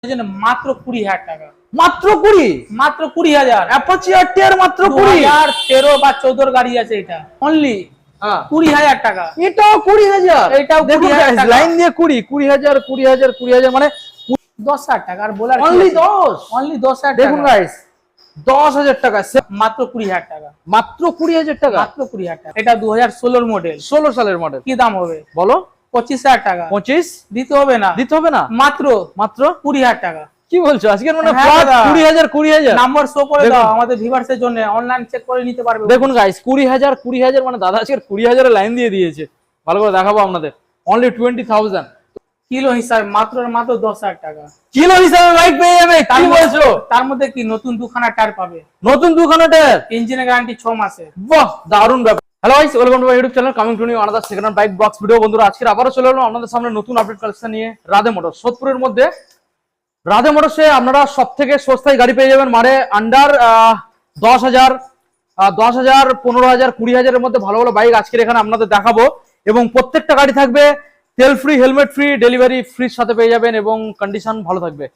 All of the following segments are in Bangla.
মাত্র 20,000 টাকা। মাত্র 20? মাত্র 20,000। অ্যাপাচি আরটিআর মাত্র 20? 2013 বা 14 গাড়ি আছে এটা। অনলি 20,000 টাকা। এটাও 20,000? এটাও দেখুন 20,000 টাকা। লাইন দিয়ে 20,000 মানে 10,000 টাকা। আর বলার অনলি 10? অনলি 10,000 টাকা। দেখুন গাইস 10,000 টাকা মাত্র 20,000 টাকা। মাত্র 20,000 টাকা? মাত্র 20,000 টাকা। এটা 2016 মডেল। 16 সালের মডেল। কি দাম হবে বলো? 25,000 টাকা। 25? দিতে হবে না। দিতে হবে না? মাত্র মাত্র 20,000 টাকা। কি বলছো আজকের মানে হ্যাঁ ফ্ল্যাট দাদা। 20,000 নাম্বার শো করে দাও আমাদের ভিউয়ার্সের জন্য, অনলাইন চেক করে নিতে পারবে। দেখুন গাইস 20,000 মানে দাদা আজকে 20,000 এর লাইন দিয়ে দিয়েছে। ভালো করে দেখাবো আপনাদের। অনলি 20,000 কিলো হিসাবে মাত্র 10,000 টাকা। কিলো হিসাবে বাইক পেয়ে যাবে। কি বলছো? তার মধ্যে কি নতুন দুখানা টায়ার পাবে। নতুন দুখানা টায়ার, ইঞ্জিনের গ্যারান্টি 6 মাসের। বাহ দারুণ ব্যাপার। Hello guys, welcome to my YouTube channel coming to new another second hand bike blogs video. বন্ধুরা আজকে আবারও চলে এলাম আপনাদের সামনে নতুন আপডেট কালেকশন নিয়ে। রাধে মোটরস সোদপুরের মধ্যে। রাধে মোটরসে আপনারা সবথেকে সস্তায় গাড়ি পেয়ে যাবেন, মানে আন্ডার 10,000, 15,000, 20,000 এর মধ্যে ভালো ভালো বাইক আজকের এখানে আপনাদের দেখাবো। এবং প্রত্যেকটা গাড়ি থাকবে তেল ফ্রি, হেলমেট ফ্রি, ডেলিভারি ফ্রির সাথে পেয়ে যাবেন এবং কন্ডিশন ভালো থাকবে।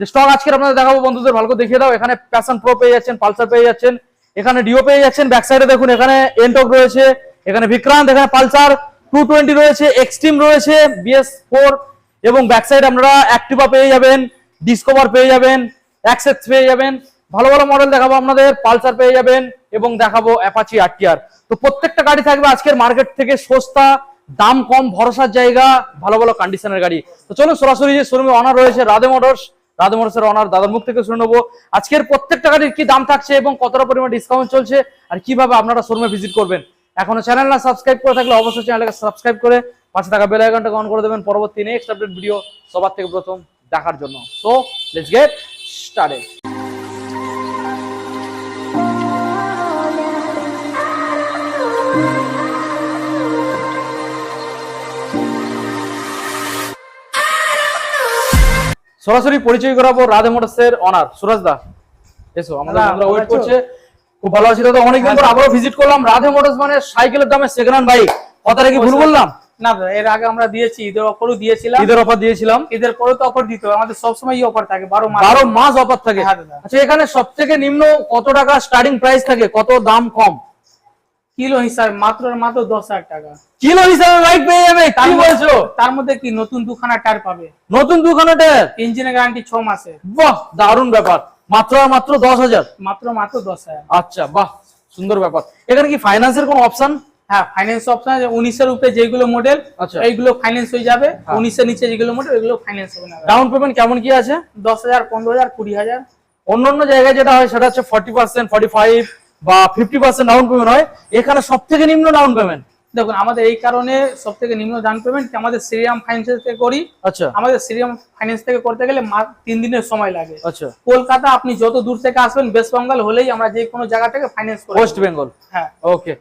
যে স্টক আজকে আপনাদের দেখাবো বন্ধুদের ভালো করে দেখিয়ে দাও। এখানে প্যাশন প্রো পেয়ে যাচ্ছেন, পালসার পেয়ে যাচ্ছেন, এখানে ডিও পেয়ে যাচ্ছেন। ব্যাক সাইডে দেখুন এখানে এনটক রয়েছে, এখানে বিক্রান্ত, এখানে পালসার 220 রয়েছে, এক্সট্রিম রয়েছে, BS4 এবং ব্যাক সাইড আপনারা অ্যাক্টিভা পেয়ে যাবেন, ডিসকভার পেয়ে যাবেন, অ্যাক্সেস পেয়ে যাবেন। ভালো ভালো মডেল দেখাবো আপনাদের, পালসার পেয়ে যাবেন এবং দেখাবো অ্যাপাচি আরটিআর। তো প্রত্যেকটা গাড়ি থাকবে আজকের মার্কেট থেকে সস্তা, দাম কম, ভরসার জায়গা, ভালো ভালো কন্ডিশনের গাড়ি। তো চলুন সরাসরি যে শোরুমে অনার রয়েছে রাধে মোটরস, রাধে মোটরসের অনার দাদার মুখ থেকে শুনে নেবো আজকের প্রত্যেকটা গাড়ির কি দাম থাকছে এবং কতটা পরিমাণ ডিসকাউন্ট চলছে আর কিভাবে আপনারা শোরুমে ভিজিট করবেন। এখনো চ্যানেল না সাবস্ক্রাইব করে থাকলে অবশ্যই চ্যানেলটাকে সাবস্ক্রাইব করে পাশে থাকা বেল আইকনটা অন করে দেবেন পরবর্তী নেক্সট আপডেট ভিডিও সবার থেকে প্রথম দেখার জন্য। So let's get started. সরাসরি পরিচয় করাবো রাধে মোটরসের অনার সুরাজ দা। এসো, আমাদের বন্ধুরা ওয়েট করছে। খুব ভালো আছি দাদা, অনেকদিন পর আবারও ভিজিট করলাম। রাধে মোটরস মানে সাইকেলের দামে সেকেন্ড হ্যান্ড বাইক, কথাটা কি ভুল বললাম? না দাদা, এর আগে আমরা দিয়েছি, ঈদের অফারও দিয়েছিলাম। ঈদের অফার দিয়েছিলাম, ঈদের পরে তো অফার দিতে হবে, আমাদের সবসময় এই অফার থাকে, 12 মাস অফার থাকে। আচ্ছা, এখানে সবথেকে নিম্ন কত টাকা স্টার্টিং প্রাইস থাকে, কত দাম কম? কিলো হিসাবে মাত্র 10,000 টাকা। কিলো হিসাবে বাইক পেয়ে যাবে। কি বলছো? তার মধ্যে কি নতুন দুখানা টায়ার পাবে। নতুন দুখানা টায়ার, ইঞ্জিনের গ্যারান্টি 6 মাসের। বাহ দারুণ ব্যাপার। মাত্র 10,000? মাত্র 10,000। আচ্ছা বাহ, সুন্দর ব্যাপার। এখানে কি ফাইন্যান্সের কোনো অপশন? হ্যাঁ, ফাইন্যান্স অপশন আছে। 19 এর উপরে যেগুলো মডেল এইগুলো ফাইন্যান্স হয়ে যাবে। 19 এর নিচে যেগুলো মডেল এগুলো ফাইন্যান্স হবে না। ডাউন পেমেন্ট কেমন কি আছে? 10,000, 15,000, 20,000। অন্যান্য জায়গায় যেটা হয় সেটা হচ্ছে 40%, 45 বা 50% ডাউন পেমেন্ট হয়। এখানে সবথেকে নিম্ন ডাউন পেমেন্ট। দেখুন, আমাদের এই কারণে সবথেকে নিম্ন ডাউন পেমেন্ট আমাদের শ্রীরাম ফাইন্যান্স থেকে করি। আচ্ছা, আমাদের শ্রীরাম ফাইন্যান্স থেকে করতে গেলে 3 দিনের সময় লাগে। আচ্ছা, কলকাতা আপনি যত দূর থেকে আসবেন, ওয়েস্ট বেঙ্গল হলেই আমরা যে কোনো জায়গা থেকে ফাইন্যান্স করি। ওয়েস্ট বেঙ্গল? হ্যাঁ। ওকে,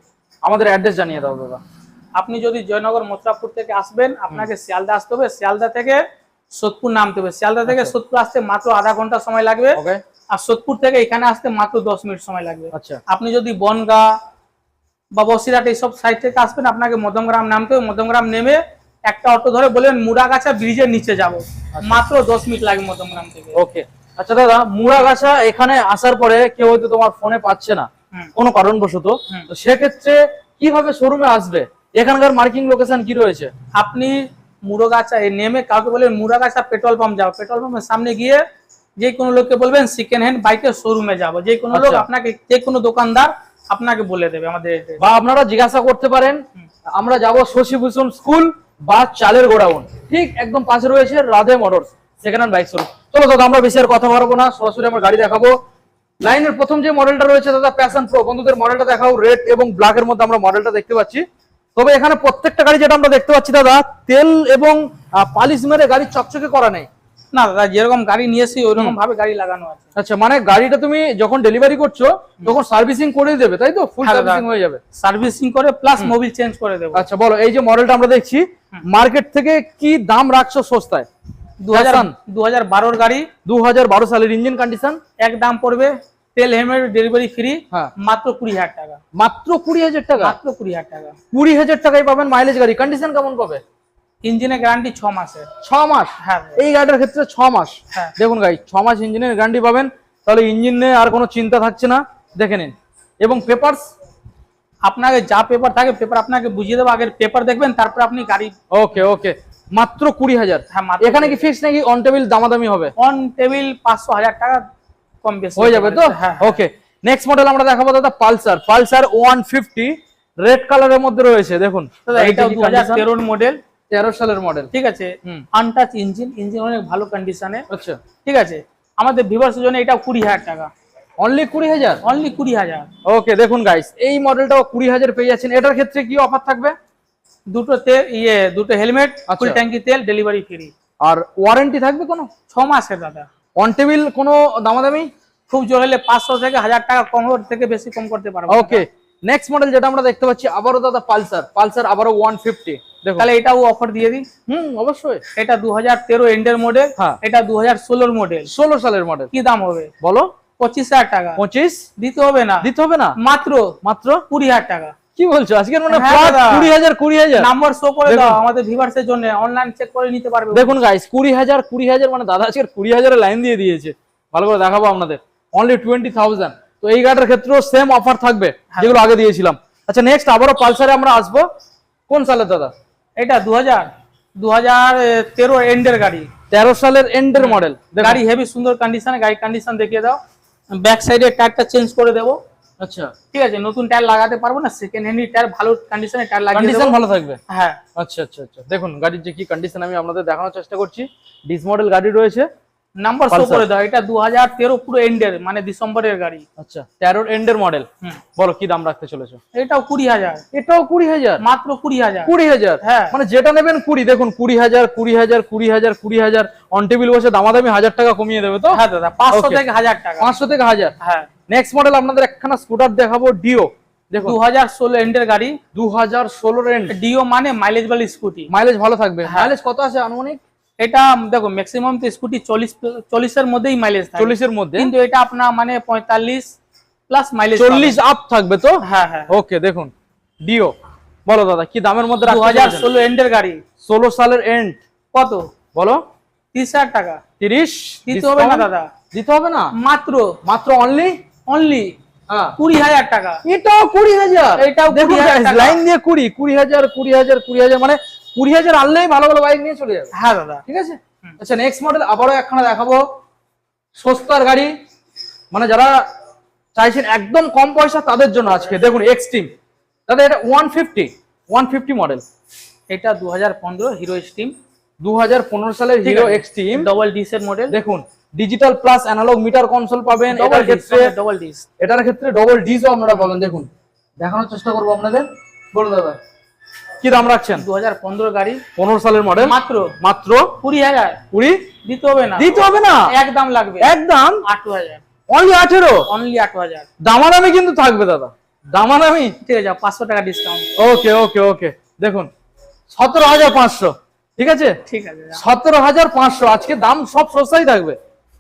আমাদের অ্যাড্রেস জানিয়ে দাও দাদা। আপনি যদি জয়নগর মথুরাপুর থেকে আসবেন, আপনাকে শিয়ালদা আসতে হবে, শিয়ালদা থেকে সোদপুর নামতে হবে। শিয়ালদা থেকে সোদপুর আসতে মাত্র আধা ঘন্টা সময় লাগবে। ওকে। আর সোদপুর থেকে এখানে আসতে মাত্র 10 মিনিট সময় লাগবে। আচ্ছা। আপনি যদি বনগা বা বসিরহাট এইসব সাইড থেকে আসবেন, আপনাকে মধ্যমগ্রাম নামতে হবে। মধ্যমগ্রাম নেমে একটা অটো ধরে বলবেন মুড়াগাছা ব্রিজের নিচে যাব। মাত্র 10 মিনিট লাগবে মধ্যমগ্রাম থেকে। ওকে। আচ্ছা দাদা, মুড়াগাছা এখানে আসার পরে কেউ হয়তো তোমার ফোনে পাচ্ছে না কোনো কারণবশত, তো সেক্ষেত্রে কিভাবে শোরুমে আসবে? এখানকার মার্কিং লোকেশন কি রয়েছে? আপনি মুড়াগাছা নেমে কাউকে বলবেন মুড়াগাছা পেট্রোল পাম্প যাও। পেট্রোল পাম্পের সামনে গিয়ে যে কোনো লোককে বলবেন সেকেন্ড হ্যান্ড বাইকের শোরুমে যাবো। যে কোনো লোক আপনাকে, যে কোনো দোকানদার আপনাকে বলে দেবে আমাদের। বা আপনারা জিজ্ঞাসা করতে পারেন, আমরা যাব শশীভূষণ স্কুল বা চালের গোডাউন, ঠিক একদম পাশে রয়েছে Radhe motors second hand bike showroom. চলো দাদা, আমরা বেশি আর কথা বলবো না, সরাসরি আমরা গাড়ি দেখাবো। লাইনের প্রথম যে মডেলটা রয়েছে দাদা প্যাশন প্রো, বন্ধুদের মডেলটা দেখাও। রেড এবং ব্ল্যাক এর মধ্যে আমরা মডেলটা দেখতে পাচ্ছি। তবে এখানে প্রত্যেকটা গাড়ি যেটা আমরা দেখতে পাচ্ছি দাদা, তেল এবং পালিশ মেরে গাড়ি চকচকে করা নেই। না দাদা, যেরকম গাড়ি নিয়েছি ওইরকম ভাবে গাড়ি লাগানো আছে। আচ্ছা, মানে গাড়িটা তুমি যখন ডেলিভারি করছো তখন সার্ভিসিং করে দেবে, তাই তো? ফুল সার্ভিসিং হয়ে যাবে। সার্ভিসিং করে প্লাস মোবিল চেঞ্জ করে দেবো। আচ্ছা বলো, এই যে মডেলটা আমরা দেখছি মার্কেট থেকে কি দাম রাখছো সস্তায়? 2012 গাড়ি, 2012 সালের ইঞ্জিন কন্ডিশন, এক দাম পড়বে তেল হেলমেট ডেলিভারি ফ্রি, মাত্র 20,000 টাকা। মাত্র 20,000 টাকা? মাত্র 20,000 টাকা। 20,000 টাকায় পাবেন মাইলেজ গাড়ি। কন্ডিশন কেমন পাবে? ইঞ্জিনের গ্যারান্টি 6 মাসের। 6 মাস? হ্যাঁ এই গাড়িটার ক্ষেত্রে 6 মাস। হ্যাঁ দেখুন গাইস 6 মাস ইঞ্জিনের গ্যারান্টি পাবেন, তাহলে ইঞ্জিন নিয়ে আর কোনো চিন্তা থাকছে না। দেখে নিন। এবং পেপারস আপনাকে যা পেপার থাকে পেপার আপনাকে বুঝিয়ে দেবো, আগে পেপার দেখবেন তারপর আপনি গাড়ি। ওকে ওকে, মাত্র 20,000। হ্যাঁ মাত্র। এখানে কি ফিক্স নাকি অন টেবিল দামাদামি হবে? অন টেবিল 500-1000 টাকা কম বেশি হয়ে যাবে তো? হ্যাঁ ওকে, নেক্সট মডেল আমরা দেখাবো দাদা পালসার। পালসার 150 রেড কালারের মধ্যে রয়েছে। দেখুন দাদা, এটা 2013 মডেল, 13 সালের মডেল। ঠিক আছে। আনটাচ ইঞ্জিন, ইঞ্জিন অনেক ভালো কন্ডিশনে। আচ্ছা, ঠিক আছে। আমাদের ভিউয়ার্সের জন্য এটা 20,000 টাকা, অনলি 20,000। অনলি 20,000। ওকে, দেখুন গাইস এই মডেলটাও 20,000 পেয়ে যাচ্ছেন। এটার ক্ষেত্রে কি অফার থাকবে? দুটো দুটো হেলমেট, ফুল ট্যাঙ্কি তেল, ডেলিভারি ফ্রি। আর ওয়ারেন্টি থাকবে কোনো? 6 মাসের দাদা। অন টেবিল কোনো দামাদামি? খুব জোর হলে 500 থেকে 1000 টাকা কম, ওর থেকে বেশি কম করতে পারবো। ওকে, নেক্সট মডেল যেটা আমরা দেখতে পাচ্ছি আবারও দাদা পালসার। পালসার আবারও 150। দেখুন তাহলে এটাও অফার দিয়ে দিই। অবশ্যই। এটা 2013 এন্ডের মডেল, হ্যাঁ। এটা 2016 মডেল। 16 সালের মডেল। কি দাম হবে বলো? 25,000 টাকা। 25 দিতে হবে না? দিতে হবে না, মাত্র মাত্র 20,000 টাকা। কি বলছো? আজকের মানে হ্যাঁ ফ্ল্যাট দাদা। 20,000 নাম্বার শো করে দেখুন। দাও আমাদের ভিউয়ার্সের জন্য, অনলাইন চেক করে নিতে পারবে। দেখুন গাইস 20,000 মানে দাদা আজকে 20,000 লাইন দিয়ে দিয়েছে। ভালো করে দেখাবো আপনাদের, অনলি 20,000। তো এই গাড়ির ক্ষেত্রেও সেম অফার থাকবে যেগুলো আগে দিয়েছিলাম। আচ্ছা, নেক্সট আবারও পালসারে আমরা আসবো। কোন সালের দাদা এটা 2013 এন্ডের গাড়ি, 13 সালের এন্ডের মডেল। গাড়ি হেভি সুন্দর কন্ডিশনে। গাড়ি কন্ডিশন দেখিয়ে দাও। ব্যাক সাইডে টায়ারটা চেঞ্জ করে দেবো। আচ্ছা, ঠিক আছে, নতুন টায়ার লাগাতে পারবো না, সেকেন্ড হ্যান্ড টায়ার ভালো কন্ডিশনে টায়ার লাগিয়ে কন্ডিশন দেবো। ভালো থাকবে। হ্যাঁ আচ্ছা আচ্ছা আচ্ছা, দেখুন গাড়ির যে কি কন্ডিশন আমি আপনাদের দেখানোর চেষ্টা করছি। ডিস মডেল গাড়ি রয়েছে, নাম্বার শো করে দাও। এটা 2013 পুরো এন্ডের, মানে ডিসেম্বরের গাড়ি। আচ্ছা 13 এন্ডের মডেল। বলো কি দাম রাখতে চলেছো? এটাও 20,000, এটাও 20,000, মাত্র 20,000। 20,000। হ্যাঁ মানে যেটা নেবেন 20। দেখুন 20,000 20,000 20,000 20,000, অন টেবিল বসে দামাদামি 1000 টাকা কমিয়ে দেবে তো? হ্যাঁ দাদা, 500 Okay. থেকে 1000 টাকা। 500 থেকে 1000। হ্যাঁ, নেক্সট মডেল আপনাদের একখানা স্কুটার দেখাবো, ডিও। দেখুন 2016 এন্ডের গাড়ি। 2016 এন্ড। ডিও মানে মাইলেজ বালি স্কুটি। মাইলেজ ভালো থাকবে। হ্যাঁ। মাইলেজ কত আছে আনুমানিক? এটা দেখো ম্যাক্সিমাম তো স্কুটি 40 এর মধ্যেই মাইলেজ থাকে, 40 এর মধ্যে, কিন্তু এটা আপনার মানে 45 প্লাস মাইলেজ। 40 আপ থাকবে তো? হ্যাঁ হ্যাঁ। ওকে, দেখুন ডিও। বলো দাদা কি দামের মধ্যে রাখতে চলেছেন? 2016 এন্ডের গাড়ি। 16 সালের এন্ড। কত বলো? 30,000 টাকা। 30 দিতে হবে না দাদা? দিতে হবে না, মাত্র মাত্র অনলি অনলি হ্যাঁ 20,000 টাকা। এটাও 20,000। এটাও 20,000 টাকা। লাইন দিয়ে 20,000 20,000 মানে 20,000 আনলেই ভালো ভালো বাইক নিয়ে চলে যাবে। হ্যাঁ দাদা। ঠিক আছে। আচ্ছা, নেক্সট মডেল আবারও একখানা দেখাবো সস্তার গাড়ি, মানে যারা চাইছেন একদম কম পয়সা তাদের জন্য আজকে। দেখুন এক্সট্রিম দাদা, এটা 150 মডেল। এটা 2015 হিরো স্টিম, 2015 সালের হিরো এক্সট্রিম ডবল ডিস এর মডেল। দেখুন digital plus analog meter console পাবেন। এটার ক্ষেত্রে ডবল ডিস, এটার ক্ষেত্রে ডবল ডিসও আপনারা পাবেন। দেখুন দেখানোর চেষ্টা করবো আপনাদের। বলুন দাদা কি দাম রাখছেন? 2015 গাড়ি, 15 সালের মডেল, মাত্র মাত্র 20,000। 20 দিতে হবে না? দিতে হবে না, একদম লাগবে, একদম 8,000, অনলি 18। অনলি 8,000। দামাদামি কিন্তু থাকবে দাদা, দামাদামি। ঠিক আছে, 500 টাকা ডিসকাউন্ট। ওকে ওকে ওকে, দেখুন 17,500। ঠিক আছে, ঠিক আছে। 17,500 আজকে দাম সব সস্তাই থাকবে।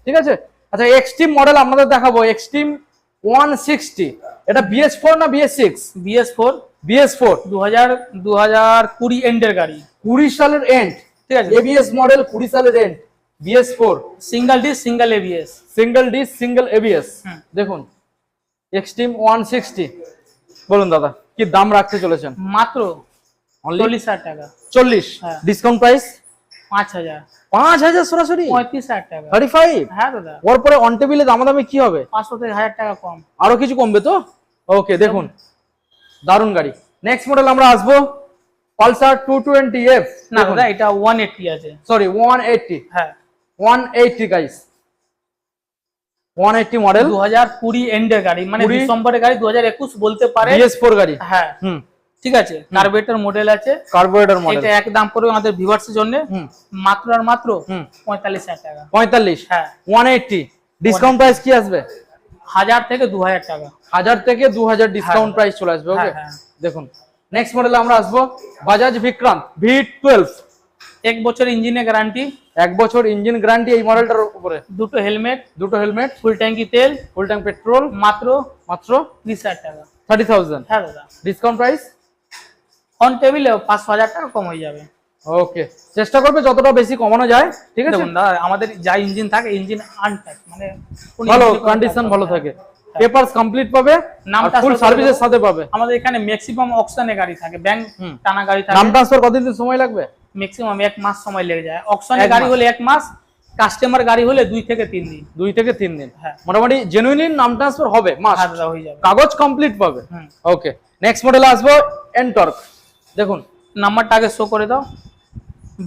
ঠিক আছে। আচ্ছা, এক্সট্রিম মডেল আপনাদের দেখাবো, এক্সট্রিম 160। এটা BS4 না BS6? BS4, BS4 2020 এন্ডের গাড়ি, 20 সালের এন্ড। ঠিক আছে। ABS মডেল 20 সালের end, BS4 single disc single ABS, single disc single ABS। হুম। দেখুন এক্সট্রিম 160। বলুন দাদা কি দাম রাখতে চলেছেন? মাত্র অনলি 40,000 টাকা। 40। হ্যাঁ। ডিসকাউন্ট প্রাইস 5,000, 5,000 সরাসরি 35,000 টাকা। 35। হ্যাঁ দাদা, ওর পরে অন টেবিলে দামাদামি কি হবে? 500 থেকে 1000 টাকা কম। আরো কিছু কমবে তো? ওকে, দেখুন দারুন গাড়ি। নেক্সট মডেল আমরা আসবো পালসার 220F। না দাদা, এটা 180 আছে। সরি 180। হ্যাঁ, 180 গাইস, 180 মডেল, 2020 এন্ডের গাড়ি, মানে 20 ডিসেম্বরের গাড়ি, 2021 বলতে পারে। BS4 গাড়ি। হ্যাঁ, হুম, ঠিক আছে। কার্বোরেটর মডেল আছে, কার্বোরেটর মডেল। এটা এক দাম পড়বে আমাদের ভিউয়ার্সের জন্য হুম, মাত্র আর মাত্র হুম 45,000 টাকা। 45। হ্যাঁ, 180 ডিসকাউন্ট প্রাইস কি আসবে? 1000 থেকে 2000 টাকা। 1000 থেকে 2000 ডিসকাউন্ট হ্যাঁ। প্রাইস চলে আসবে। ওকে, হ্যাঁ, হ্যাঁ। দেখুন নেক্সট মডেলে আমরা আসবো বাজাজ বিক্রান্ত V12। 1 বছর ইঞ্জিনের গ্যারান্টি, 1 বছর ইঞ্জিন গ্যারান্টি এই মডেলটার উপরে। দুটো হেলমেট, দুটো হেলমেট, ফুল ট্যাঙ্কি তেল, ফুল ট্যাঙ্ক পেট্রোল, মাত্র মাত্র 30,000 টাকা। 30,000। হ্যাঁ দাদা, ডিসকাউন্ট প্রাইস অন টেবিলে 500-1000 টাকা কম হয়ে যাবে। ওকে, চেষ্টা করবে যতটা বেশি কমানো যায়, ঠিক আছে। দেখুন দাদা, আমাদের যা ইঞ্জিন থাকে, ইঞ্জিন আনটাচ, মানে কোনো ভালো ইঞ্জিনে কোনো কন্ডিশন কাজ ভালো হবে থাকে, না। পেপারস কমপ্লিট পাবে, নামটা ফুল আসলে সার্ভিসের বলবো, সাথে পাবে। আমাদের এখানে ম্যাক্সিমাম অকশনে গাড়ি থাকে, ব্যাংক টানা গাড়ি থাকে। নাম ট্রান্সফার কতদিন সময় লাগবে? ম্যাক্সিমাম 1 মাস সময় লেগে যায়। অকশনে এক গাড়ি মাস। হলে 1 মাস, কাস্টমার গাড়ি হলে 2 থেকে 3 দিন। 2 থেকে 3 দিন, হ্যাঁ। মোটামুটি জেনুইনলি নাম ট্রান্সফার হবে, মাস হ্যাঁ দাদা, হয়ে যাবে। কাগজ কমপ্লিট পাবে। হুম। ওকে, নেক্সট মডেল আসবো এনটর্ক। দেখুন নাম্বারটা আগে শো করে দাও।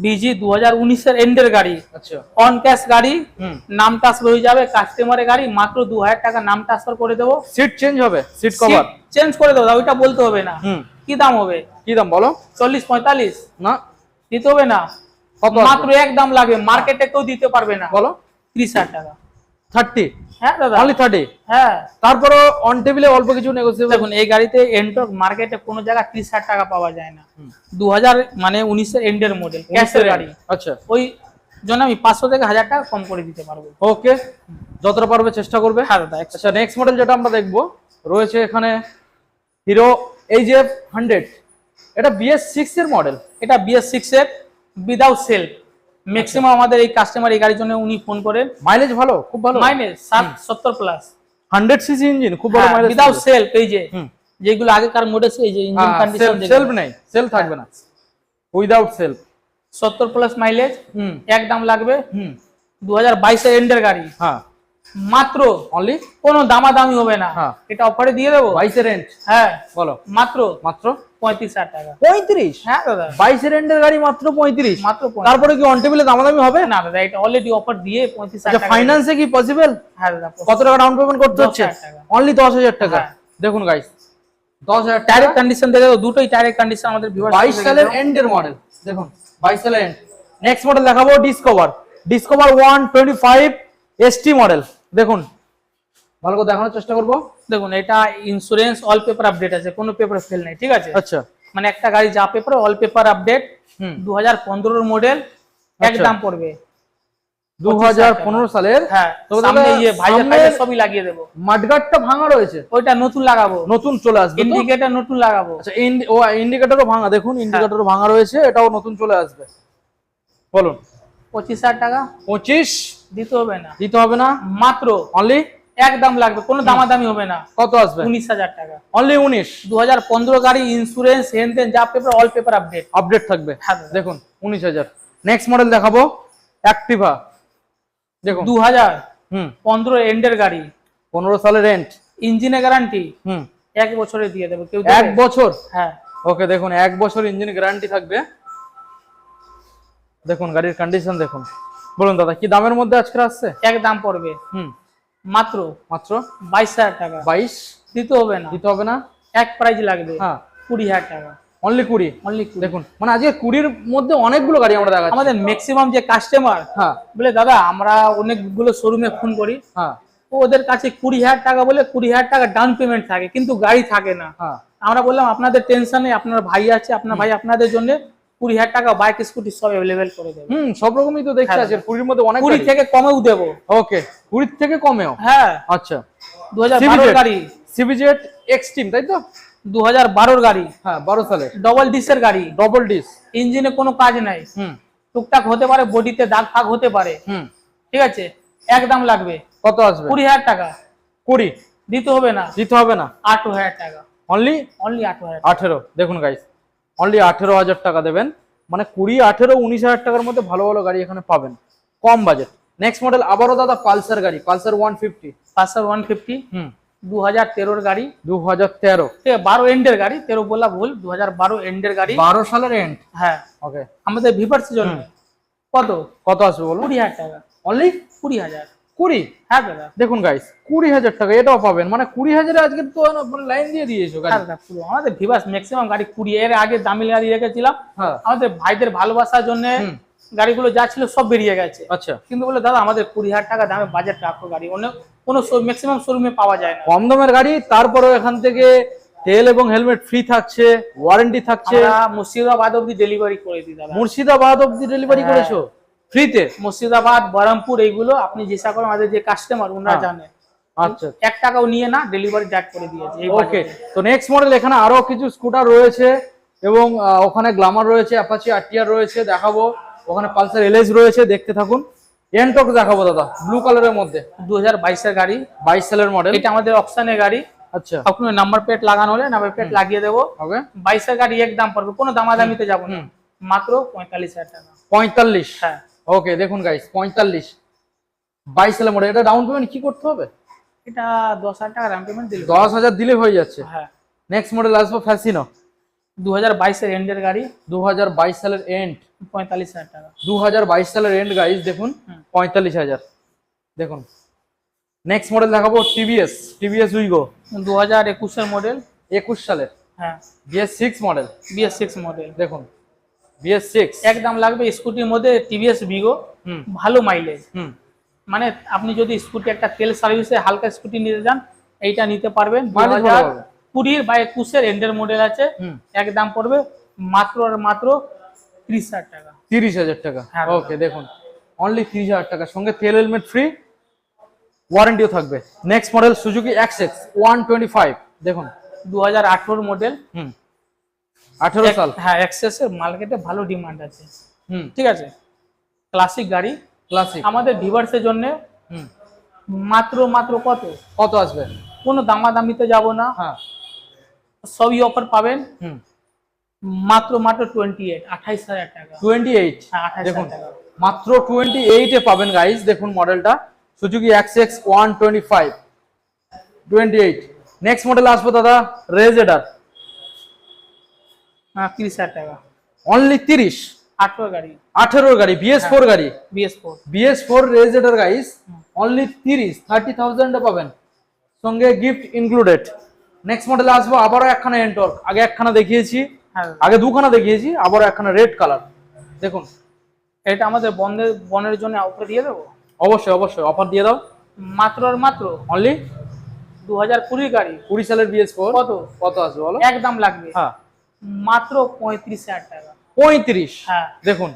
বিজি 2019 এর এন্ডের গাড়ি, আচ্ছা, অন ক্যাশ গাড়ি, হুম। নাম ট্রান্সফার হয়ে যাবে। কাস্টমারের গাড়ি, মাত্র 2000 টাকা নাম ট্রান্সফার করে দেবো। সিট চেঞ্জ হবে, সিট কভার চেঞ্জ করে দেবো, ওইটা বলতে হবে না। হুম। কি দাম হবে? কি দাম বলো? 40-45 না, দিতে হবে না, কত মাত্র এক দাম লাগবে, মার্কেটে কেউ দিতে পারবে না। বলো? 30,000 টাকা। 30, হ্যাঁ দাদা, অনলি 30। হ্যাঁ। তারপরে অন টেবিলে অল্প কিছু নেগোসিয়েবল। দেখুন, এই গাড়িতে এন্টর্ক মার্কেটে কোনো জায়গায় 30,000 টাকা পাওয়া যায় না। 2000 মানে 19 এর এন্ডের মডেল, ক্যাশের গাড়ি। আচ্ছা, ওই জন্য আমি 500 থেকে 1000 টাকা কম করে দিতে পারবো। ওকে, যতটা পারবে চেষ্টা করবে। হ্যাঁ দাদা। আচ্ছা, নেক্সট মডেল যেটা আমরা দেখবো রয়েছে এখানে হিরো এইচএফ 100। এটা BS6 এর মডেল। এটা BS6 এর উইদাউট সেলফ। ম্যাক্সিমাম আমাদের এই কাস্টমার এই গাড়ির জন্য উনি ফোন করেন। মাইলেজ ভালো, খুব ভালো, মাইলেজ 70 প্লাস, 100 সিসি ইঞ্জিন, খুব ভালো মাইলেজ। Without self. এই যে হুম। যেগুলো আগেকার মডেল, এই যে ইঞ্জিন কন্ডিশন সেলফ নেই, সেলফ থাকবে না, উইদাউট সেলফ। 70 প্লাস মাইলেজ, হুম এক দাম লাগবে। হুম 2022 এর এন্ডের গাড়ি, হ্যাঁ, মাত্র অনলি কোনো দামাদামি হবে না। হ্যাঁ। এটা অফারে দিয়ে দেবো। 22 এর রেন্ট, হ্যাঁ, বলো। মাত্র মাত্র 35,000 টাকা। 35? হ্যাঁ দাদা, 22 এর রেন্টের গাড়ি মাত্র 35? মাত্র 35,000 তারপরে কি অন টেবিলে দামাদামি হবে? না দাদা, এটা অলরেডি অফার দিয়ে 35,000 আচ্ছা, টাকা। ফাইন্যান্সে কি পসিবল? হ্যাঁ দাদা। কত টাকা ডাউন পেমেন্ট করতে হচ্ছে? 10,000 টাকা। অনলি 10,000 টাকা। হ্যাঁ। দেখুন গাইস, 10,000 টাকা। ডাইরেক্ট কন্ডিশন দেখে দাও, দুটোই ডাইরেক্ট কন্ডিশন আমাদের ভিউয়ার্স। 22 সালের এন্ডের মডেল, দেখুন 22 সালের এন্ড। নেক্সট মডেল দেখাবো ডিসকভার। Discover 125 ST model. দেখুন, ভালো করে দেখানোর চেষ্টা করব। দেখুন, এটা ইন্স্যুরেন্স অল পেপার আপডেট আছে, কোনো পেপার ফেল নাই, ঠিক আছে। আচ্ছা, মানে একটা গাড়ি যা পেপার, অল পেপার আপডেট। হুম। 2015 এর মডেল, এক আচ্ছা। দাম পড়বে 2015 সালের। হ্যাঁ, তো সামনে দাদা, ইয়ে ভাইজার সামনে টাইজার সবই লাগিয়ে দেবো। মাডগার্ডটা ভাঙা রয়েছে, ওইটা নতুন লাগাবো, নতুন চলে আসবে তো? ইন্ডিকেটর নতুন লাগাবো। আচ্ছা, ইন্ডিকেটরও ভাঙা, দেখুন ইন্ডিকেটরও ভাঙা রয়েছে, এটাও নতুন চলে আসবে। বলুন। 25,000 টাকা 25 দিতে হবে না, দিতে হবে না, মাত্র অনলি এক দাম লাগবে, কোনো দামাদামি হবে না। কত আসবে? 19,000 টাকা। অনলি 19। 2015 গাড়ি, ইন্স্যুরেন্স হেনতেন যা paper, all paper update. Update থাকবে। হ্যাঁ দাদা। দেখুন 19,000। নেক্সট মডেল দেখাবো অ্যাক্টিভা। দেখুন 2015 এন্ডের গাড়ি, 15 সালের রেন্ট, ইঞ্জিনে গ্যারান্টি হুম 1 বছরে দিয়ে দেবে। কেউ 1 বছর? হ্যাঁ। ওকে, দেখুন 1 বছর ইঞ্জিন গ্যারান্টি থাকবে। দেখুন গাড়ির কন্ডিশন দেখুন। বলুন দাদা, কি দামের মধ্যে আজকে আসছে? এক দাম পড়বে হুম মাত্র মাত্র 22,000 টাকা। 22 দিতে হবে না, দিতে হবে না, এক প্রাইস লাগবে হ্যাঁ 20,000 টাকা। অনলি 20। অনলি দেখুন, মানে আজকে 20 মধ্যে অনেকগুলো গাড়ি আমরা দেখাচ্ছি। আমাদের ম্যাক্সিমাম যে কাস্টমার হ্যাঁ বলে দাদা আমরা অনেকগুলো শোরুমে ফোন করি, হ্যাঁ তো ওদের কাছে 20,000 টাকা বলে 20,000 টাকা ডাউন পেমেন্ট থাকে, কিন্তু গাড়ি থাকে না। হ্যাঁ আমরা বললাম আপনাদের টেনশন নেই, আপনার ভাই আছে, আপনার ভাই আপনাদের জন্য 20,000 টাকা বাইক স্কুটি সব অ্যাভেলেবেল করে দেবে। সব রকমই তো দেখতে আছে 20 এর মধ্যে অনেক 20 থেকে কমেও দেবো। ওকে, 20 থেকে কমেও? হ্যাঁ, আচ্ছা, 2012 গাড়ি, সিবিজেড এক্সট্রিম, তাই তো? 2012 গাড়ি, হ্যাঁ 12 সালের, ডবল ডিসের গাড়ি, ডবল ডিস, ইঞ্জিনে কোনো কাজ নাই, হুম টুকটাক হতে পারে, বডিতে দাগ ফাগ হতে পারে, হুম ঠিক আছে। এক দাম লাগবে কত আসবে? 20,000 টাকা। 20 দিতে হবে না, দিতে হবে না, 18,000 টাকা। Only only 18,000। 18। দেখুন গাইস, অনলি 18,000 টাকা দেবেন, মানে 20, 18, 19,000 টাকার মধ্যে ভালো ভালো গাড়ি এখানে পাবেন, কম বাজেট। নেক্সট মডেল আবারও দাদা পালসার গাড়ি, পালসার 150। পালসার 150 2013 গাড়ি, 2013, ঠিক আছে, 12 এন্ডের গাড়ি, 13 বলা ভুল, 2012 এন্ডের গাড়ি। 12 সালের এন্ড। হ্যাঁ, ওকে, আমাদের ভিভার্স জন্য কত কত আসবে বলুন? 20,000 টাকা। অনলি 20,000। 20? হ্যাঁ দাদা। দেখুন গাইস, 20,000 টাকা এটাও পাবেন, মানে 20,000 আজকে তো মানে লাইন দিয়ে দিয়েছো গাড়ি। হ্যাঁ দাদা, পুরো আমাদের ভিভার্স ম্যাক্সিমাম গাড়ি 20। এর আগে দামি গাড়ি রেখেছিলাম, হ্যাঁ আমাদের ভাইদের ভালোবাসার জন্য গাড়িগুলো যা ছিল সব বেরিয়ে গেছে। আচ্ছা, কিন্তু বলে দাদা আমাদের 20,000 টাকা দামে বাজেট রাখো গাড়ি, অনেক কোনো ম্যাক্সিমাম শোরুমে পাওয়া যায় না। কম দামের গাড়ি, তারপরেও এখান থেকে তেল এবং হেলমেট ফ্রি থাকছে, ওয়ারেন্টি থাকছে। আমরা মুর্শিদাবাদ অবধি ডেলিভারি করে দিই দাদা। মুর্শিদাবাদ অবধি ডেলিভারি হ্যাঁ। করেছো ফ্রিতে? মুর্শিদাবাদ, বহরমপুর, এইগুলো আপনি যেসা করেন, আমাদের যে কাস্টমার ওনারা হ্যাঁ। জানে। আচ্ছা, 1 টাকাও নিয়ে না, ডেলিভারি ডাক করে দিয়েছে এই ওকে। তো নেক্সট মডেল এখানে আরো কিছু স্কুটার রয়েছে এবং ওখানে গ্ল্যামার রয়েছে, অ্যাপাচি আরটিআর রয়েছে দেখাবো, ওখানে পালসার এলএস রয়েছে, দেখতে থাকুন। এনটর্ক দেখাবো দাদা, ব্লু কালারের মধ্যে 2022 এর গাড়ি, 22 সালের মডেল। এটা আমাদের অপশনের গাড়ি। আচ্ছা, আপনার নাম্বার প্লেট লাগানো হলে নাম্বার প্লেট লাগিয়ে দেবো। ওকে, 22 এর গাড়ি এক দাম পড়বে, কোনো দামাদামিতে যাবো না, মাত্র 45,000 টাকা। 45? হ্যাঁ। ওকে, দেখুন গাইস 45, 22 সালের মডেল। এটা ডাউন পেমেন্ট কি করতে হবে? এটা 10,000 টাকা ডাউন পেমেন্ট দিলে 10,000 দিলে হয়ে যাচ্ছে। হ্যাঁ। নেক্সট মডেল আসবো ফ্যাসিনো, 2022 এর এন্ডের গাড়ি, 2022 সালের এন্ড, 45,000 টাকা। 2022 সালের এন্ড গাইস, দেখুন 45,000। দেখুন নেক্সট মডেল দেখাবো টিভিএস উইগো, 2021 এর মডেল, 21 সালের। হ্যাঁ, BS6 মডেল, BS6 মডেল। দেখুন BS6 একদম লাগবে স্কুটির মধ্যে টিভিএস ভিগো, ভালো মাইলেজ। মানে আপনি যদি স্কুটি একটা তেল সার্ভিসে হালকা স্কুটি নিতে যান, এইটা নিতে পারবেন। 2020 বা 21 এর এন্ডের মডেল আছে, এক দাম পড়বে মাত্র আর মাত্র 30,000 টাকা। 30,000 টাকা। হ্যাঁ, ওকে, দেখুন অনলি 30,000 টাকা, সঙ্গে তেল হেলমেট ফ্রি, ওয়ারেন্টিও থাকবে। নেক্সট মডেল সুজুকি XX 125, দেখুন 2018 মডেল, 18 সাল। হ্যাঁ, এক্সেস এর মার্কেটে ভালো ডিমান্ড আছে। ঠিক আছে, ক্লাসিক গাড়ি, ক্লাসিক। আমাদের ভিউয়ার্সের জন্য মাত্র কত আসবে? কোনো দামাদামিতে যাব না, হ্যাঁ, সবই অফার পাবেন। মাত্র 28,000 টাকা। 28? হ্যাঁ, 28,000 দেখুন টাকা। মাত্র 28 এ পাবেন গাইস। দেখুন মডেলটা সুজুকি XX 125, 28। নেক্সট মডেল আসবো দাদা রেজেডার, 30,000 টাকা। অনলি 30? 18 গাড়ি, 18 গাড়ি, BS4 গাড়ি, BS4 রেজেডার গাইস, অনলি 30,000 এ পাবেন, সঙ্গে গিফট ইনক্লুডেড। নেক্সট মডেল আসবো আবারও একখানা এনটর্ক, আগে একখানা দেখিয়েছি, আগে দুখানা দেখিয়েছি, আবারও একখানা রেড কালার। দেখুন এটা আমাদের বনের জন্য অফার দিয়ে দেবো। অবশ্যই অফার দিয়ে দাও। মাত্র আর মাত্র অনলি 2020 গাড়ি, 20 সালের BS4। কত আসবে বলো? একদম লাগবে হ্যাঁ, মাত্র 35,000 টাকা। 35? হ্যাঁ, দেখুন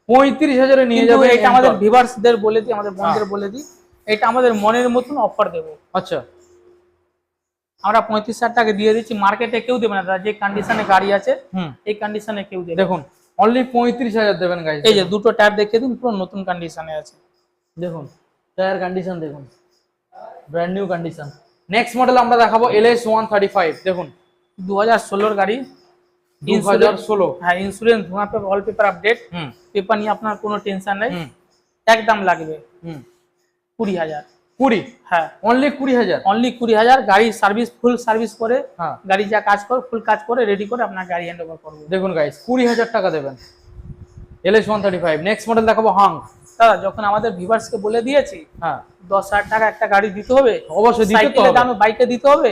35,000 এ নিয়ে কিন্তু যাবে। এটা আমাদের ভিউয়ার্সদের বলে দিই, আমাদের বন্ধুদের বলে দিই, এটা আমাদের মনের মতন অফার দেবো। আচ্ছা, আমরা 35,000 টাকা দিয়ে দিচ্ছি, মার্কেটে কেউ দেবে না দাদা, যে কন্ডিশনে গাড়ি আছে এই কন্ডিশনে কেউ দেবে। দেখুন অনলি 35,000 দেবেন গাইস। এই যে দুটো টায়ার দেখিয়ে দিন, পুরো নতুন কন্ডিশনে আছে। দেখুন টায়ার কন্ডিশন দেখুন, brand new condition. Next model আমরা দেখাবো LS 135, দেখুন 2016 গাড়ি, 2016। হ্যাঁ, ইন্স্যুরেন্স, ধোঁয়া paper, all paper update, paper নিয়ে আপনার কোনো টেনশন নেই। একদম লাগবে 20,000। 20? হ্যাঁ, অনলি 20,000? অনলি 20,000। গাড়ি সার্ভিস, ফুল সার্ভিস করে, হ্যাঁ, গাড়ি যা কাজ করে ফুল কাজ করে রেডি করে আপনার গাড়ি হ্যান্ড ওভার করবো। দেখুন গাইস 20,000 টাকা দেবেন, LS 135। নেক্সট মডেল দেখাবো হাং। দাদা যখন আমাদের ভিউয়ার্সকে বলে দিয়েছি, হ্যাঁ 10,000 টাকা একটা গাড়ি দিতে হবে, অবশ্যই দিতে সাইকেলের দামে বাইকে দিতে হবে।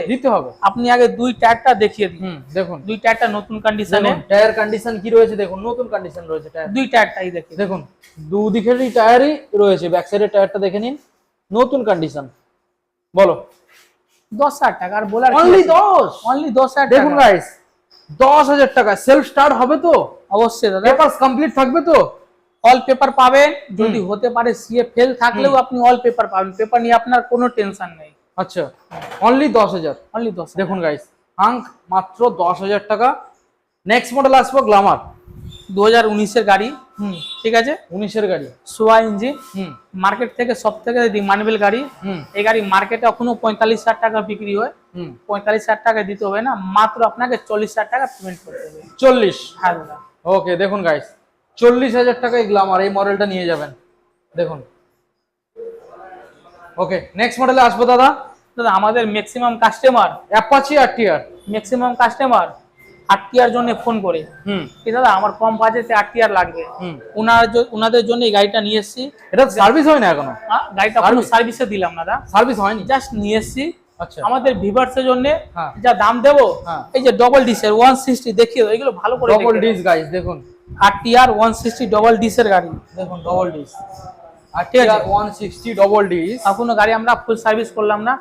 আপনি আগে দুই টায়ারটা দেখিয়ে দিন। দেখুন দুই টায়ারটা নতুন কন্ডিশনে, টায়ার কন্ডিশন কি রয়েছে দেখুন, নতুন কন্ডিশন রয়েছে টায়ার। দুই টায়ারটাই দেখি, দেখুন দুদিকেরই টায়ারই রয়েছে, ব্যাক সাইডের টায়ারটা দেখে নিন, নতুন কন্ডিশন। বলো 10,000 টাকা, আর বলার অনলি 10? অনলি 10,000 টাকা। দেখুন গাইস 10,000 টাকা, সেলফ স্টার্ট হবে তো? অবশ্যই দাদা, পেপারস কমপ্লিট থাকবে তো? অল পেপার পাবেন, যদি হতে পারে সিএ ফেল থাকলেও আপনি অল পেপার পাবেন, পেপার নিয়ে আপনার কোনো টেনশন নেই। আচ্ছা, অনলি 10,000? অনলি 10। দেখুন গাইস হাঙ্ক মাত্র 10,000 টাকা। নেক্সট মডেল আসবো গ্ল্যামার, 2019 এর গাড়ি, ঠিক আছে, 19 এর গাড়ি, সোয়া ইঞ্জিন, মার্কেট থেকে সব থেকে ডিমান্ডেবল গাড়ি। এই গাড়ি মার্কেটে এখনো 45,000 টাকা বিক্রি হয়, 45,000 টাকা দিতে হবে না, মাত্র আপনাকে 40,000 টাকা পেমেন্ট করতে হবে। 40? হ্যাঁ দাদা। ওকে, দেখুন গাইস 40,000 টাকায় গ্ল্যামার, এই মডেলটা নিয়ে যাবেন। দেখুন ওকে, নেক্সট মডেলে আসবো দাদা। দাদা আমাদের maximum customer Apache RTR, maximum customer RTR জন্য ফোন করে, কি দাদা আমার কম বাজেটে আরটিআর লাগবে, ওনাদের জন্য এই গাড়িটা নিয়ে এসেছি। এটা সার্ভিস হয় না এখনো? গাড়িটা কোনো সার্ভিসে দিলাম না দাদা, সার্ভিস হয়নি, জাস্ট নিয়ে এসেছি। আচ্ছা, আমাদের ভিউয়ার্সের জন্য যা দাম দেবো, এই যে ডবল ডিসের 160 দেখিয়ে দাও, এগুলো ভালো করে ডবল ডিস গাইস। দেখুন আরটিআর 160 ডবল ডিসের গাড়ি, দেখুন double disc RTR 160 double disc. আর কোনো গাড়ি আমরা ফুল সার্ভিস করলাম না,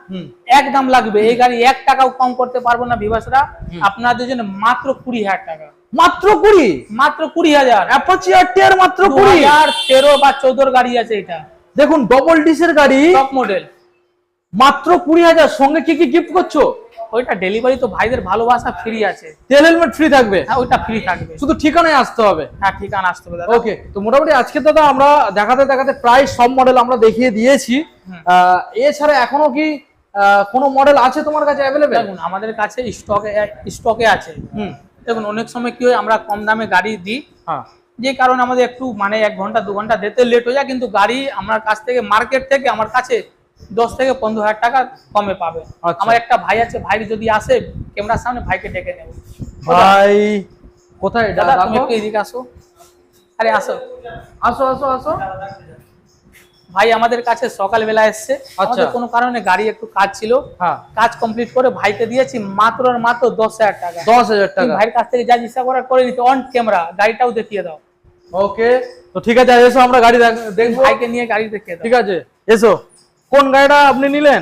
একদম লাগবে। এই গাড়ি 1 টাকাও কম করতে পারবো না ভিউয়ার্সরা, আপনাদের জন্য মাত্র 20,000 টাকা। মাত্র 20? মাত্র 20,000। অ্যাপাচি আরটিআর মাত্র 20? 2013 বা 14 গাড়ি আছে এটা, দেখুন ডবল ডিসের গাড়ি, টপ মডেল, মাত্র 20,000। সঙ্গে কি কি গিফট করছো? ওইটা ডেলিভারি তো ভাইদের ভালোবাসা ফ্রি আছে। তেল হেলমেট ফ্রি থাকবে? হ্যাঁ ওইটা ফ্রি থাকবে, শুধু ঠিকানায় আসতে হবে। হ্যাঁ ঠিকানা আসতে হবে দাদা। ওকে, তো মোটামুটি আজকে দাদা আমরা দেখাতে দেখাতে প্রায় সব মডেল আমরা দেখিয়ে দিয়েছি। এছাড়া এখনো কি কোনো মডেল আছে তোমার কাছে অ্যাভেলেবেল? দেখুন আমাদের কাছে স্টকে আছে। দেখুন অনেক সময় কি হয় আমরা কম দামে গাড়ি দিই, হ্যাঁ, যে কারণে আমাদের একটু মানে 1 ঘন্টা 2 ঘন্টা দিতে লেট হয়ে যায়, কিন্তু গাড়ি আমার কাছ থেকে মার্কেট থেকে আমার কাছে 10 থেকে 15,000 টাকা কমে পাবে। আচ্ছা। আমার একটা ভাই আছে, ভাই যদি আসে ক্যামেরার সামনে ভাইকে ডেকে নেব। ভাই কোথায় দাদা দাদা? তুমি একটু এদিকে আসো, আরে আসো। আসো আসো আসো। ভাই আমাদের কাছে সকালবেলা এসছে, আমাদের কোনো কারণে গাড়ি একটু কাজ ছিল, হ্যাঁ, কাজ কমপ্লিট করে ভাইকে দিয়েছি মাত্র আর মাত্র 10,000 টাকা। 10,000 টাকা। ভাইয়ের কাছ থেকে যা ইচ্ছা করার করে নিতে, অন ক্যামেরা গাড়িটাও দেখিয়ে দাও। ওকে, তো ঠিক আছে, এসো আমরা গাড়ি দেখবো। ভাইকে নিয়ে গাড়ি দেখিয়ে দাও। ঠিক আছে, এসো। কোন গাড়িটা আপনি নিলেন?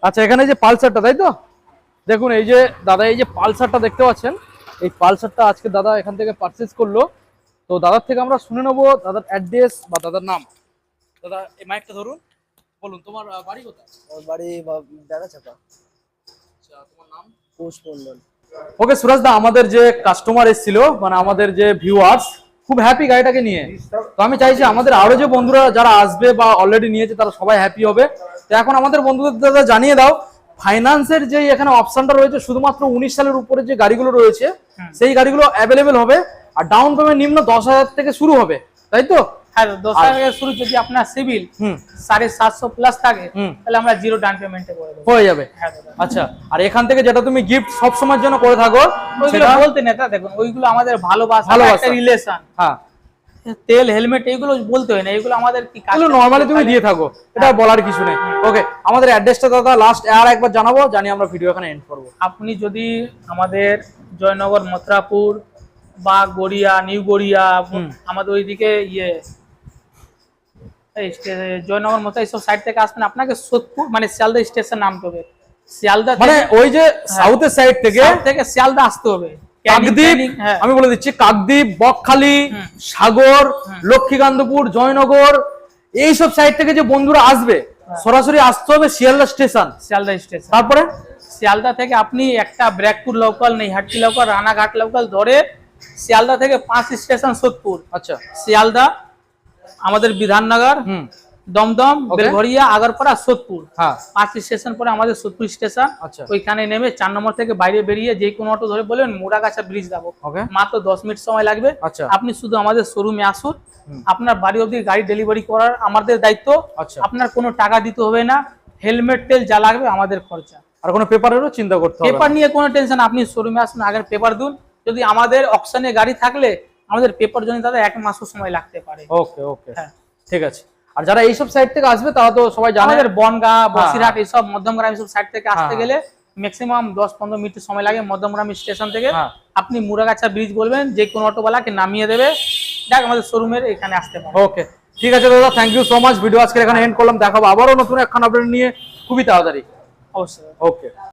আচ্ছা, এখানে যে পালসারটা, তাই তো? দেখুন এই যে দাদা, এই যে পালসারটা দেখতে পাচ্ছেন, এই পালসারটা আজকে দাদা এখান থেকে পারচেজ করলো। তো দাদার থেকে আমরা শুনে নেবো দাদার অ্যাড্রেস বা দাদার নাম। দাদা এই মাইকটা ধরুন, বলুন তোমার বাড়ি কোথায়? আমার বাড়ি বেড়াচাপা। আচ্ছা, তোমার নাম? পৌষ মন্ডল। ওকে সুরাজ দা, আমাদের যে কাস্টমার এসেছিল, মানে আমাদের যে ভিউয়ার্স, খুব হ্যাপি গাড়িটাকে নিয়ে। তো আমি চাইছি আমাদের আরো যে বন্ধুরা যারা আসবে বা অলরেডি নিয়েছে তারা সবাই হ্যাপি হবে। তো এখন আমাদের বন্ধুদের দাদা জানিয়ে দাও, ফাইন্যান্সের যে এখানে অপশনটা রয়েছে শুধুমাত্র 19 সালের উপরে যে গাড়িগুলো রয়েছে সেই গাড়িগুলো অ্যাভেলেবেল হবে, আর ডাউন পেমেন্ট নিম্ন 10,000 থেকে শুরু হবে, তাই তো? হ্যাঁ 10,000 টাকা শুরু, যদি আপনার সিভিল 750 প্লাস থাকে তাহলে আমরা জিরো ডাউন পেমেন্টে করে দেবো, হয়ে যাবে। হ্যাঁ দাদা। আচ্ছা, আর এখান থেকে যেটা তুমি গিফট সব সময়ের জন্য করে থাকো ওইগুলো সেটা বলতে নেতা, দেখুন ওইগুলো আমাদের ভালোবাসা, একটা রিলেশন। হ্যাঁ, তেল হেলমেট এইগুলো বলতে হয় না, এগুলো আমাদের কি কাজ, এগুলো নরমালি তুমি দিয়ে থাকো, এটা বলার কিছু নেই। ওকে, আমাদের অ্যাড্রেসটা দাদা লাস্ট আর একবার জানাবো, জানি আমরা ভিডিও এখানে এন্ড করব। আপনি যদি আমাদের জয়নগর মথুরাপুর বা গড়িয়া নিউ গড়িয়া, আমাদের ওইদিকে জয়নগর মতো এইসব সাইড থেকে আসবেন, আপনাকে সোদপুর মানে শিয়ালদা স্টেশন নামতে হবে। শিয়ালদা মানে ওই যে সাউথের সাইড থেকে শিয়ালদা আসতে হবে। কাকদ্বীপ, হ্যাঁ আমি বলে দিচ্ছি, কাকদ্বীপ, বকখালি, সাগর, লক্ষ্মীকান্তপুর, জয়নগর, এইসব সাইড থেকে যে বন্ধুরা আসবে সরাসরি আসতে হবে শিয়ালদা স্টেশন। শিয়ালদা স্টেশন, তারপরে শিয়ালদা থেকে আপনি একটা Barrackpore local, Naihati local, Ranaghat local ধরে শিয়ালদা থেকে 5 স্টেশন সোদপুর। আচ্ছা, শিয়ালদা, আমাদের বিধাননগর, দমদম, বেলঘরিয়া, আগরপাড়া, সোদপুর, হ্যাঁ 5 স্টেশন পরে আমাদের সোদপুর স্টেশন। আচ্ছা, ওইখানে নেমে 4 নম্বর থেকে বাইরে বেরিয়ে যে কোনো অটো ধরে বলবেন মুড়াগাছা ব্রিজ যাবো, ওকে, মাত্র 10 মিনিট সময় লাগবে। আচ্ছা, আপনি শুধু আমাদের শোরুমে আসুন, আপনার বাড়ি অবধি গাড়ি ডেলিভারি করার আমাদের দায়িত্ব। আচ্ছা, আপনার কোনো টাকা দিতে হবে না, হেলমেট তেল যা লাগবে আমাদের খরচা। আর কোনো পেপারেরও চিন্তা করতে হবে না। পেপার নিয়ে কোনো টেনশন, আপনি শোরুমে আসুন, আগের পেপার দিন। যদি আমাদের অকশনে গাড়ি থাকলে আমাদের পেপার জন্য দাদা 1 মাসও সময় লাগতে পারে। ওকে ওকে, হ্যাঁ ঠিক আছে। আর যারা এইসব সাইড থেকে আসবে তারা তো সবাই জানে, আমাদের বনগা, বসিরহাট, এইসব মধ্যমগ্রাম এইসব সাইড থেকে আসতে গেলে ম্যাক্সিমাম 10-15 মিনিট সময় লাগে মধ্যমগ্রাম স্টেশন থেকে। আপনি মুড়াগাছা ব্রিজ বলবেন, যে কোনো অটোওয়ালাকে নামিয়ে দেবে, দেখ আমাদের শোরুমের এখানে আসতে পারে। ওকে, ঠিক আছে দাদা, thank you so much. Video আজকে এখানে এন্ড করলাম, দেখাবো আবারও নতুন একখান আপডেট নিয়ে খুবই তাড়াতাড়ি। অবশ্যই। ওকে।